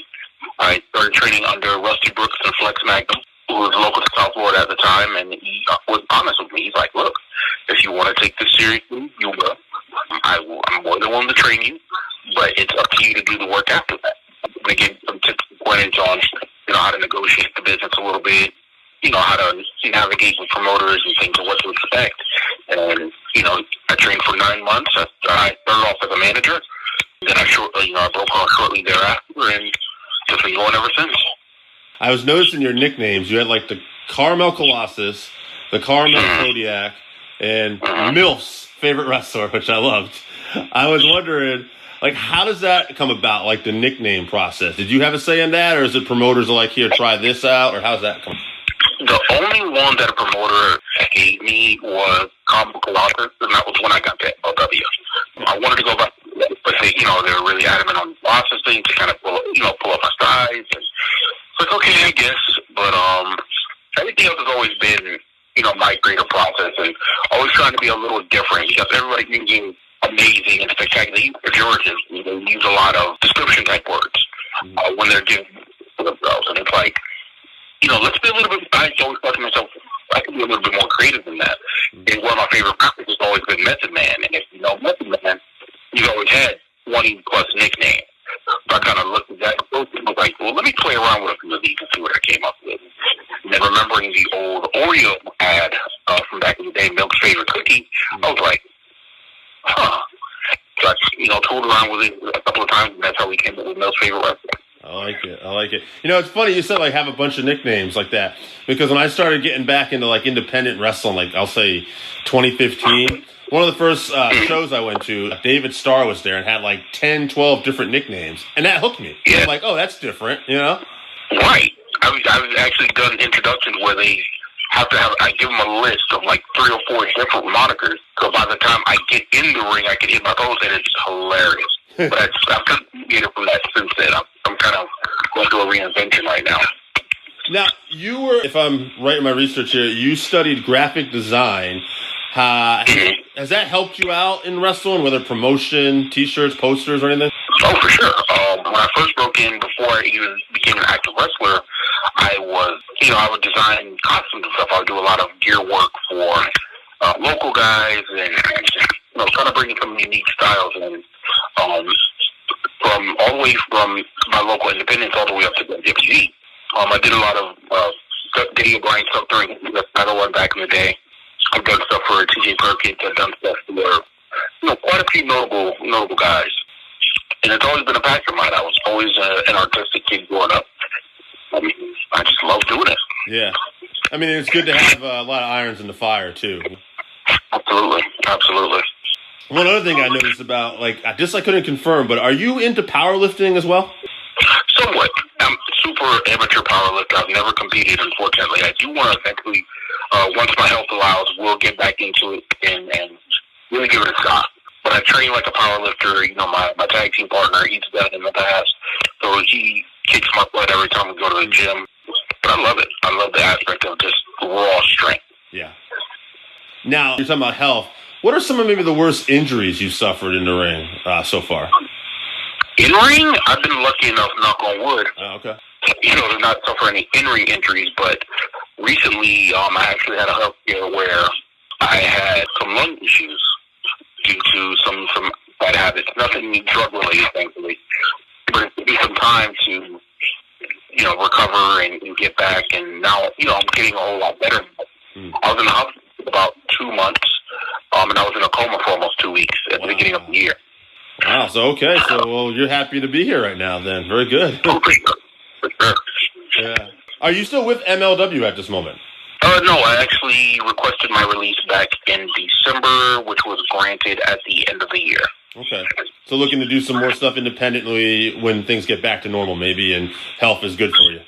S2: I started training under Rusty Brooks and Flex Magnum, who was local to South Florida at the time, and he was honest with me. He's like, look, if you want to take this seriously, you will. I'm more than willing to train you, but it's up to you to do the work after that. I'm going to give some tips and pointers on, how to negotiate the business a little bit, how to navigate with promoters and things and what to expect. And, I trained for 9 months. I started off as a manager. Then I broke off shortly thereafter, and just been going ever since.
S4: I was noticing your nicknames. You had like the Carmel Colossus, the Carmel Kodiak, and Milf's favorite wrestler, which I loved. I was wondering, how does that come about, the nickname process? Did you have a say in that, or is it promoters are like, here, try this out, or how's that come?
S2: The only one that a promoter gave me was Carmel Colossus, and that was when I got to LW. I wanted to go back, but they were really adamant on the process thing to kind of pull up my sides. And it's like, okay, I guess, but everything else has always been, my creative process, and always trying to be a little different because everybody thinking amazing and spectacular. Pejorative, they use a lot of description type words when they're giving themselves, and it's like, let's be a little bit. I always thought to myself, I can be a little bit more creative than that. And one of my favorite rappers has always been Method Man, and if you know Method Man, he's always had 20 plus nicknames. So I kind of looked at that and was like, well, let me play around with a few of these and see what I came up with. And then remembering the old Oreo ad from back in the day, Milk's favorite cookie, I was like, huh. So I tooled around with it a couple of times, and that's how we came up with Milk's favorite recipe.
S4: I like it. It's funny you said have a bunch of nicknames like that, because when I started getting back into independent wrestling, I'll say 2015, one of the first shows I went to, David Starr was there and had 10, 12 different nicknames, and that hooked me.
S2: Yeah.
S4: I'm like, oh, that's different,
S2: Right. I've actually done introductions where they have to I give them a list of 3 or 4 different monikers, so by the time I get in the ring, I can hit my toes, and it's hilarious. But I've kind of get it from that since then. I'm kind of going through a reinvention right now.
S4: Now, you were, if I'm right in my research here, you studied graphic design. Has that helped you out in wrestling, whether promotion, T-shirts, posters, or anything?
S2: Oh, for sure. When I first broke in, before I even became an active wrestler, I would design costumes and stuff. I would do a lot of gear work for local guys and trying to bring in some unique styles and from all the way from my local independents all the way up to WWE. I did a lot of Daniel O'Brien stuff during the title run back in the day. I've done stuff for T.J. Perkins. I've done stuff for quite a few notable guys. And it's always been a passion of mine. I was always an artistic kid growing up. I just love doing it.
S4: Yeah. It's good to have a lot of irons in the fire, too.
S2: Absolutely.
S4: One other thing I noticed about, I couldn't confirm, but are you into powerlifting as well?
S2: Somewhat. I'm super amateur powerlifter. I've never competed, unfortunately. I do want to eventually, once my health allows, we'll get back into it and really give it a shot. But I train like a powerlifter. My tag team partner, he's done it in the past, so he kicks my butt every time we go to the gym. But I love it. I love the aspect of just raw strength.
S4: Yeah. Now, you're talking about health. What are some of maybe the worst injuries you've suffered in the ring so far?
S2: In ring, I've been lucky enough, knock on wood,
S4: okay,
S2: to not suffer any in-ring injuries. But recently, I actually had a health scare where I had some lung issues due to some bad habits. Nothing drug-related, thankfully. But it took me some time to, recover and get back. And now, I'm getting a whole lot better. I was in the hospital for about 2 months. And I was in a coma for almost 2 weeks at the beginning of the year.
S4: Wow. So you're happy to be here right now then. Very good.
S2: Oh, for sure.
S4: Yeah. Are you still with MLW at this moment?
S2: No, I actually requested my release back in December, which was granted at the end of the year.
S4: Okay. So looking to do some more stuff independently when things get back to normal maybe and health is good for you.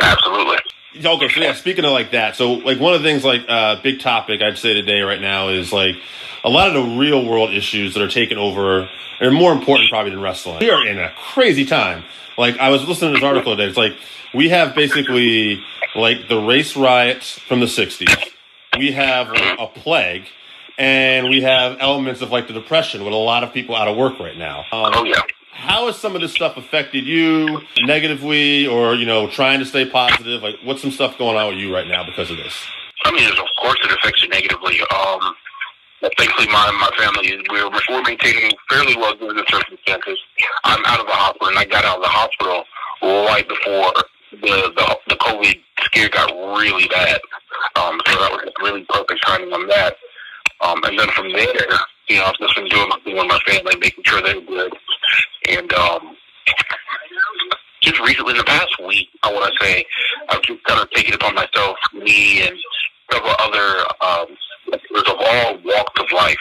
S2: Absolutely.
S4: Okay, so yeah, speaking of like that, so like one of the things like big topic I'd say today right now is like a lot of the real world issues that are taking over are more important probably than wrestling. We are in a crazy time. Like I was listening to this article today. It's like we have basically like the race riots from the 60s. We have like, a plague, and we have elements of like the depression with a lot of people out of work right now.
S2: Oh yeah.
S4: How has some of this stuff affected you negatively, or trying to stay positive? Like, what's some stuff going on with you right now because of this?
S2: I mean, of course, it affects you negatively. Thankfully, my family we're maintaining fairly well given the circumstances. I'm out of the hospital, and I got out of the hospital right before the COVID scare got really bad. So that was really perfect timing on that. And then from there, I've just been doing my thing with my family, making sure they're good. And just recently, in the past week, I want to say, I've just kind of taken it upon myself, me and several other wrestlers of all walks of life,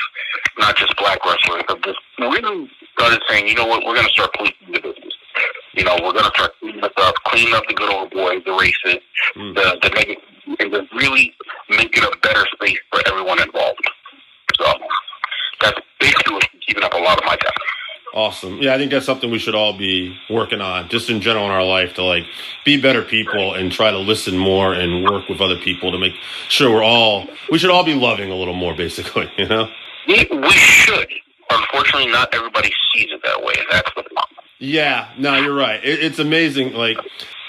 S2: not just black wrestlers, have just really started saying, you know what, we're going to start policing the business. We're going to start cleaning up the good old boys, the racists, the negative, and just really make it a better space for everyone involved. So that's basically what's keeping up a lot of my time.
S4: Awesome. Yeah, I think that's something we should all be working on, just in general in our life, to like be better people and try to listen more and work with other people to make sure we should all be loving a little more, basically,
S2: We should. Unfortunately, not everybody sees it that way. That's the problem.
S4: Yeah, no, you're right. It's amazing. Like,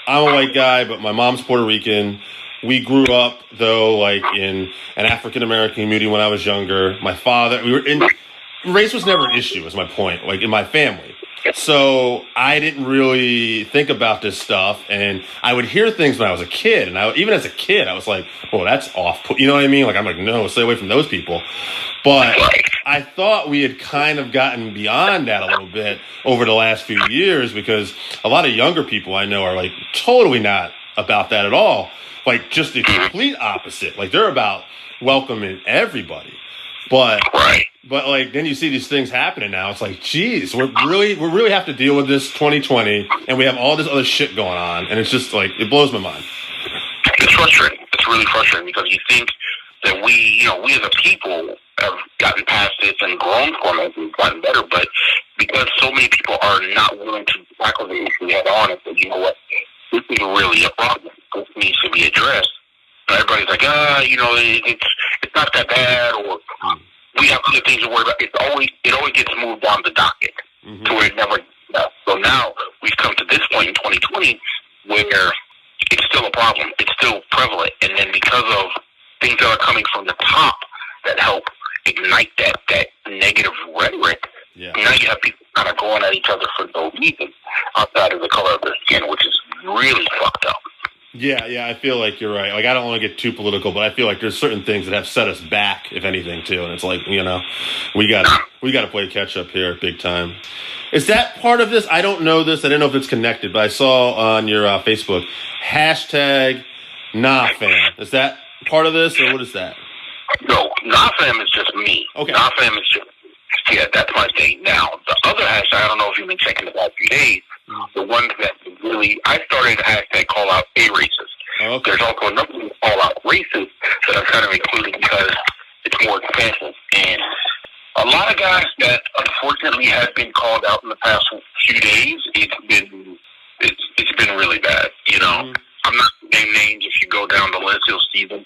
S4: I'm a white guy, but my mom's Puerto Rican. We grew up, though, like in an African-American community when I was younger. My father, race was never an issue, is my point, like in my family. So I didn't really think about this stuff, and I would hear things when I was a kid, and even as a kid, I was like, "Oh, that's off." You know what I mean? Like I'm like, "No, stay away from those people." But I thought we had kind of gotten beyond that a little bit over the last few years, because a lot of younger people I know are like totally not about that at all. Like just the complete opposite. Like they're about welcoming everybody. But like then you see these things happening now. It's like, geez, we really have to deal with this 2020, and we have all this other shit going on, and it's just like it blows my mind.
S2: It's frustrating. It's really frustrating because you think that we as a people have gotten past this and grown from it and gotten better, but because so many people are not willing to tackle the issue head on and say, you know what, this is really a problem. This needs to be addressed. So everybody's like, it's not that bad, or we have other things to worry about. It always gets moved down the docket to where it never does. So now we've come to this point in 2020 where it's still a problem. It's still prevalent. And then because of things that are coming from the top that help ignite that negative rhetoric, now you have people kind of going at each other for no reason outside of the color of their skin, which is really fucked up.
S4: Yeah, I feel like you're right. Like, I don't want to get too political, but I feel like there's certain things that have set us back, if anything, too. And it's like, we got to play catch up here big time. Is that part of this? I don't know this. I don't know if it's connected, but I saw on your Facebook, #NahFam. Is that part of this, or what is that?
S2: No, NahFam is just me. Okay. NahFam is just, that's my thing. Now, the other hashtag, I don't know if you've been checking the past few days, the one that really, I started a hashtag call out a racist. Okay. There's also another one call out racist that I'm kind of including because it's more expansive. And a lot of guys that unfortunately have been called out in the past few days, it's been really bad. I'm not going to name names. If you go down the list, you'll see them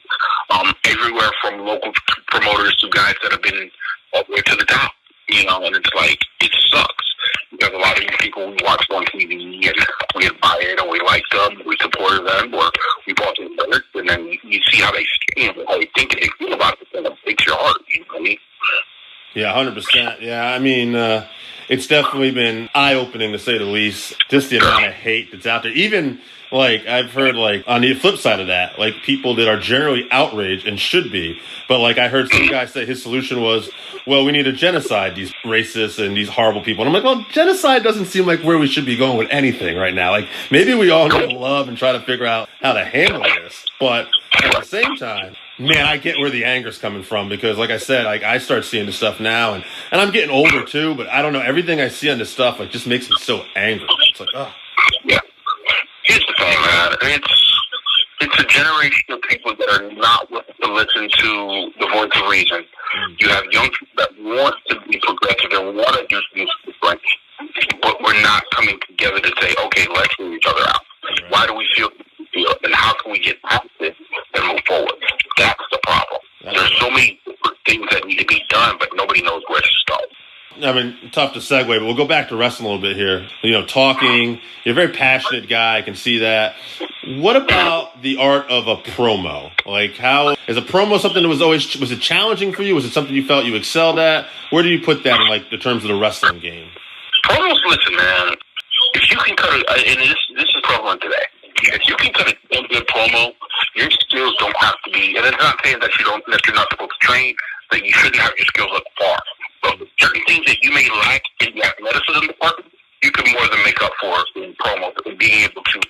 S2: everywhere from local promoters to guys that have been all the way to the top. And it's like, it sucks. Because a lot of these people we watch on TV and we admire it, or we like them, we support them, or we bought their merch, and then you see how they think and they feel about it, and it breaks your heart. You know what I mean?
S4: Yeah, 100%. Yeah, I mean, it's definitely been eye-opening, to say the least, just the amount of hate that's out there. Even, like, I've heard, like, on the flip side of that, like, people that are generally outraged and should be, but, like, I heard some guy say his solution was, well, we need to genocide these racists and these horrible people. And I'm like, well, genocide doesn't seem like where we should be going with anything right now. Like, maybe we all need to love and try to figure out how to handle this. But at the same time, man, I get where the anger's coming from, because, like I said, like, I start seeing this stuff now, and I'm getting older too, but I don't know, everything I see on this stuff, like, just makes me so angry. It's like, oh.
S2: Yeah. Here's the thing, man. It's it's a generation of people that are not willing to listen to the voice of reason. You have young people that want to be progressive and want to do things different, but we're not coming together to say, okay, let's hear each other out. Why do we feel, and how can we get past this and move forward? That's the problem. There's so many different things that need to be done, but nobody knows where to start.
S4: I mean, tough to segue, but we'll go back to wrestling a little bit here. You know, talking, you're a very passionate guy. I can see that. What about the art of a promo? Like, how is a promo something that was it challenging for you? Was it something you felt you excelled at? Where do you put that in, like, the terms of the wrestling game?
S2: Promos, listen, man, if you can cut it, and this is prevalent today, if you can cut a good promo, your skills don't have to be, and it's not saying that you're not supposed to train, that you shouldn't have your skills up far. But certain things that you may lack in the athleticism department, you can more than make up for in promos, and being able to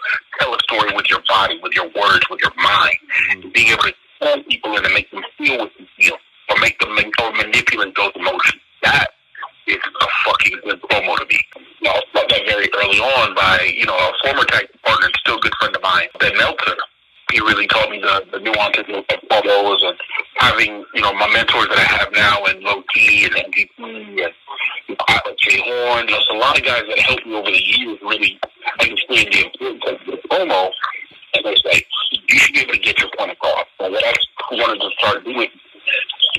S2: tell a story with your body, with your words, with your mind, and being able to pull people in and make them feel what you feel, or make them or manipulate those emotions. That is a fucking good promo to be. You know, I saw that very early on by, a former tag partner, still a good friend of mine, Ben Meltzer. He really taught me the nuances of promos and having, my mentors that I have now in Low T and MVP and Jay Horn. There's a lot of guys that helped me over the years really understand the importance of the promo. And they say, you should be able to get your point across. So what I wanted to start doing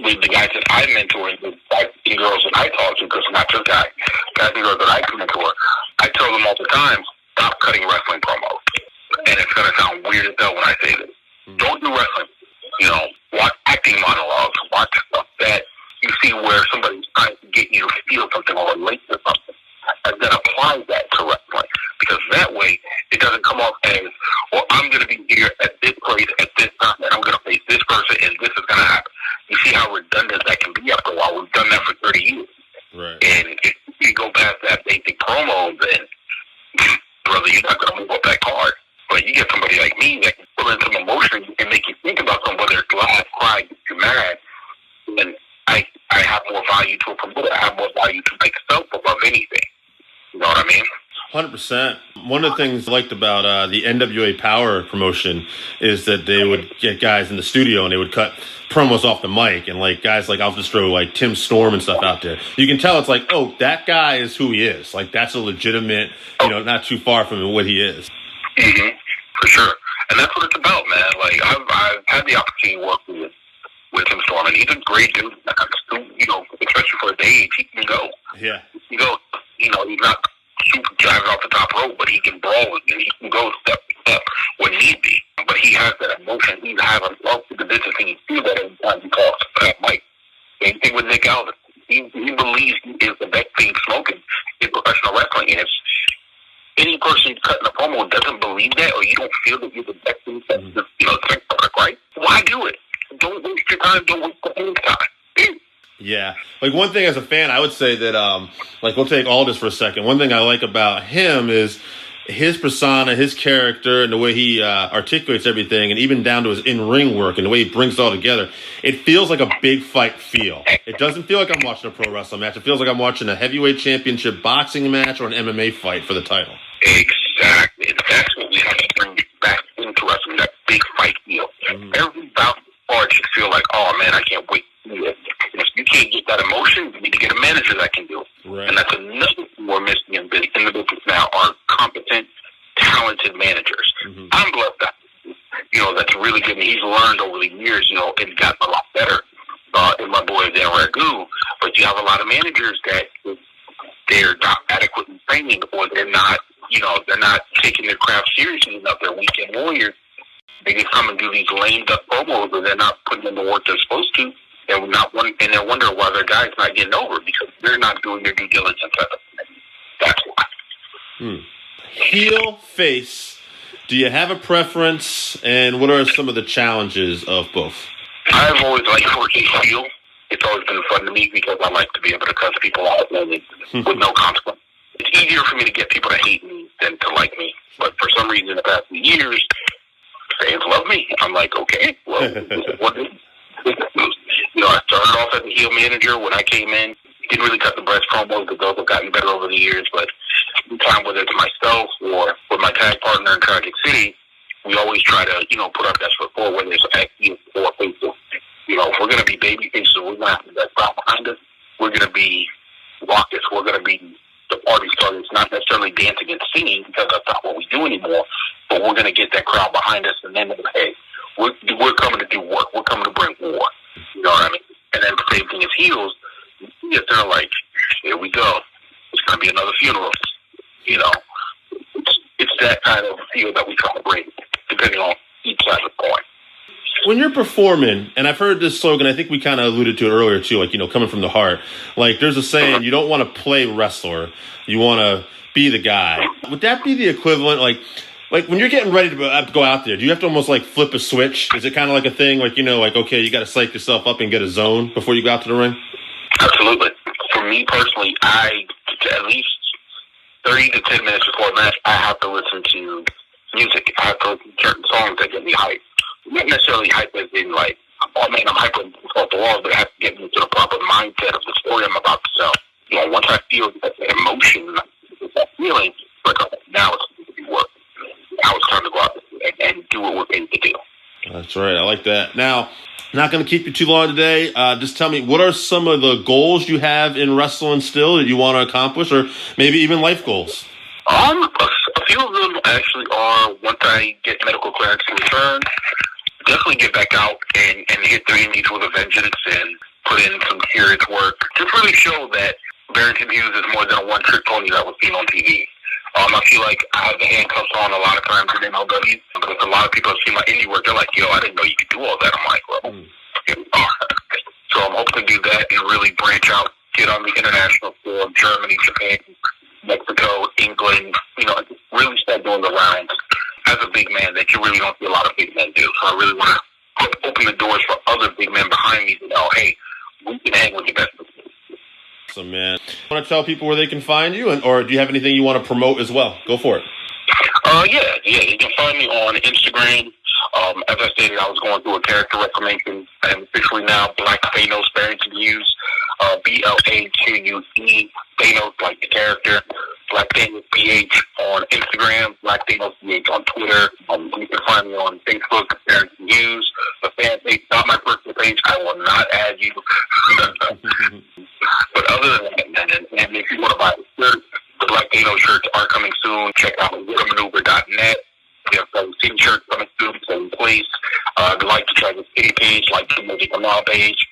S2: with the guys that I mentor and the guys and girls that I talk to, because I'm not just guys and girls that I mentor, I tell them all the time, stop cutting wrestling promos. And it's going to sound weird as hell when I say this. Don't do wrestling. Watch acting monologues. Watch stuff that you see where somebody's trying to get you to feel something or relate to something. And then apply that to wrestling. Because that way, it doesn't come off as, well, I'm going to be here at this place at this time, and I'm going to face this person, and this is going to happen. You see how redundant that can be after a while. We've done that for 30 years.
S4: Right.
S2: And if you go past that basic promo, then, brother, you're not going to move up that card. But you get somebody like me that can pull in some emotion and make you think about something, whether it's laugh, cry, get you mad. And I have more value to a promoter. I have more value to myself above anything. You know what I mean?
S4: 100%. One of the things I liked about the NWA Power promotion is that they would get guys in the studio and they would cut promos off the mic, and like guys like, I'll just throw like Tim Storm and stuff out there. You can tell it's like, oh, that guy is who he is. Like, that's a legitimate, not too far from what he is.
S2: Mm-hmm. For sure. And that's what it's about, man. Like, I've had the opportunity to work with Tim Storm, and he's a great dude. Especially for his age, he can go.
S4: Yeah.
S2: He can go. He's not super driving off the top rope, but he can brawl and he can go step to step when need be. But he has that emotion. He has a love for the business, and you feel that every time he talks to that mic. Same thing with Nick Aldis. He believes he is the best thing smoking in professional wrestling. And if any person cutting a promo doesn't believe that, or you don't feel that you're the best thing, right? Why do it? Don't waste your time. Don't waste the whole time.
S4: Yeah. Like, one thing as a fan, I would say that, we'll take Aldis for a second. One thing I like about him is his persona, his character, and the way he articulates everything, and even down to his in-ring work and the way he brings it all together. It feels like a big fight feel. It doesn't feel like I'm watching a pro wrestling match. It feels like I'm watching a heavyweight championship boxing match or an MMA fight for the title.
S2: Exactly. That's what we have to bring back into wrestling, that big fight feel. Every bout part should feel like, oh, man, I can't wait to do it. And if you can't get that emotion, you need to get a manager that can do it.
S4: Right.
S2: And that's another thing we're missing in the business now, are competent, talented managers. I'm blessed that, that's really good. And he's learned over the years, and gotten a lot better in my boy Dan Ragu. But you have a lot of managers that they're not adequately trained, or they're not taking their craft seriously enough. They're weekend warriors. They just come and do these lame duck promos, and they're not putting in the work they're supposed to. And they're wondering why their guy's not getting over, because they're not doing their due diligence. That's why.
S4: Heel, face. Do you have a preference, and what are some of the challenges of both?
S2: I've always liked working heel. It's always been fun to me because I like to be able to cuss people out with no consequence. It's easier for me to get people to hate me than to like me. But for some reason, the past few years, fans love me. I'm like, okay, well, what is I started off as a heel manager when I came in. Didn't really cut the best promos, but those have gotten better over the years. But anytime, whether it's myself or with my tag partner in Tragic City, we always try to, put our best foot forward, whether it's acting or facial. If we're going to be baby faces, we're going to have that crowd behind us. We're going to be raucous. We're going to be the party starters, not necessarily dancing and singing, because that's not what we do anymore. But we're going to get that crowd behind us, and then, hey, we're coming to do work. We're coming to bring war. You know what I mean? And then the same thing as heels. Yes, they're like, here we go. It's going to be another funeral. It's that kind of feel that we try to bring, depending on each side of the coin.
S4: When you're performing, and I've heard this slogan, I think we kind of alluded to it earlier too, like, coming from the heart. Like, there's a saying, you don't want to play wrestler, you want to be the guy. Would that be the equivalent, like when you're getting ready to go out there, do you have to almost like flip a switch? Is it kind of like a thing, like, okay, you got to psych yourself up and get a zone before you go out to the ring?
S2: Absolutely. For me personally, at least 30 to 10 minutes before a match, I have to listen to music. I have to listen to certain songs that get me hyped. Not necessarily hype as in like, oh man, I'm hyping off the walls, but I have to get into the proper mindset of the story I'm about to tell. Once I feel that emotion, that feeling, like, now it's going to be work. Now it's time to go out and do what we're paid to do.
S4: That's right. I like that. Now, not going to keep you too long today. Just tell me, what are some of the goals you have in wrestling still that you want to accomplish, or maybe even life goals?
S2: A few of them actually are, once I get medical clearance to return, definitely get back out and hit the indies with a vengeance and put in some serious work. Just really show that Barrington Hughes is more than a one-trick pony that was seen on TV. I feel like I have the handcuffs on a lot of times in MLW, but a lot of people have seen my indie work. They're like, yo, I didn't know you could do all that. I'm like, well, here we are. So I'm hoping to do that and really branch out, get on the international tour, Germany, Japan, Mexico, England, really start doing the rounds as a big man that you really don't see a lot of big men do. So I really want to open the doors for other big men behind me to know, hey, we can hang with the best.
S4: Awesome, man. Want to tell people where they can find you, or do you have anything you want to promote as well? Go for it.
S2: Yeah. You can find me on Instagram. As I stated, I was going through a character reclamation. I am officially now Black Thanos Barrington Hughes, BLAQUE, Thanos like the character. Black Thanos PH on Instagram, Black Thanos PH on Twitter. You can find me on Facebook, Barrington Hughes. The fan page, not my personal page. I will not add you. But other than that, and if you want to buy a shirt, the Black Thanos shirts are coming soon. Check out whatamaneuver.net. We have 17 shirts coming soon, same place. I'd like to try the city page, like the Movie Canal page.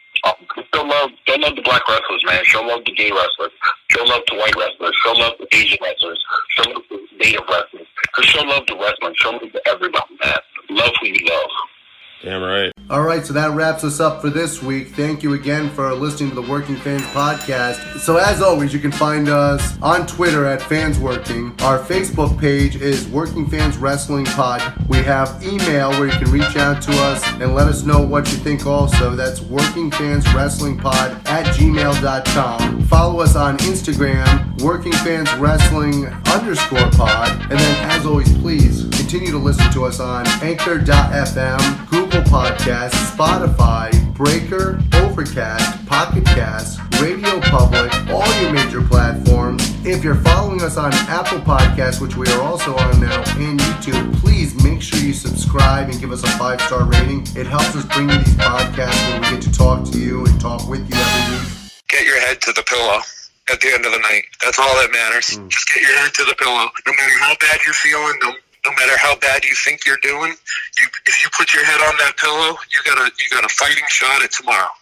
S2: Show love the black wrestlers, man. Show love to gay wrestlers. Show love to white wrestlers. Show love to Asian wrestlers. Show love to native wrestlers. Show love to wrestling. Show love to everybody, man. Love who you love.
S4: Damn right.
S3: All right, so that wraps us up for this week. Thank you again for listening to the Working Fans Podcast. So as always, you can find us on Twitter at FansWorking. Our Facebook page is Working Fans Wrestling Pod. We have email where you can reach out to us and let us know what you think also. That's workingfanswrestlingpod@gmail.com. Follow us on Instagram, workingfanswrestling_pod. And then as always, please continue to listen to us on Anchor.fm, Google Podcasts, Spotify, Breaker, Overcast, Pocket Cast, Radio Public, all your major platforms. If you're following us on Apple Podcasts, which we are also on now, and YouTube, please make sure you subscribe and give us a 5-star rating. It helps us bring you these podcasts where we get to talk to you and talk with you every week.
S8: Get your head to the pillow at the end of the night. That's all that matters. Just get your head to the pillow. No matter how bad you're feeling, no matter how bad you think you're doing, if you put your head on that pillow, you got a fighting shot at tomorrow.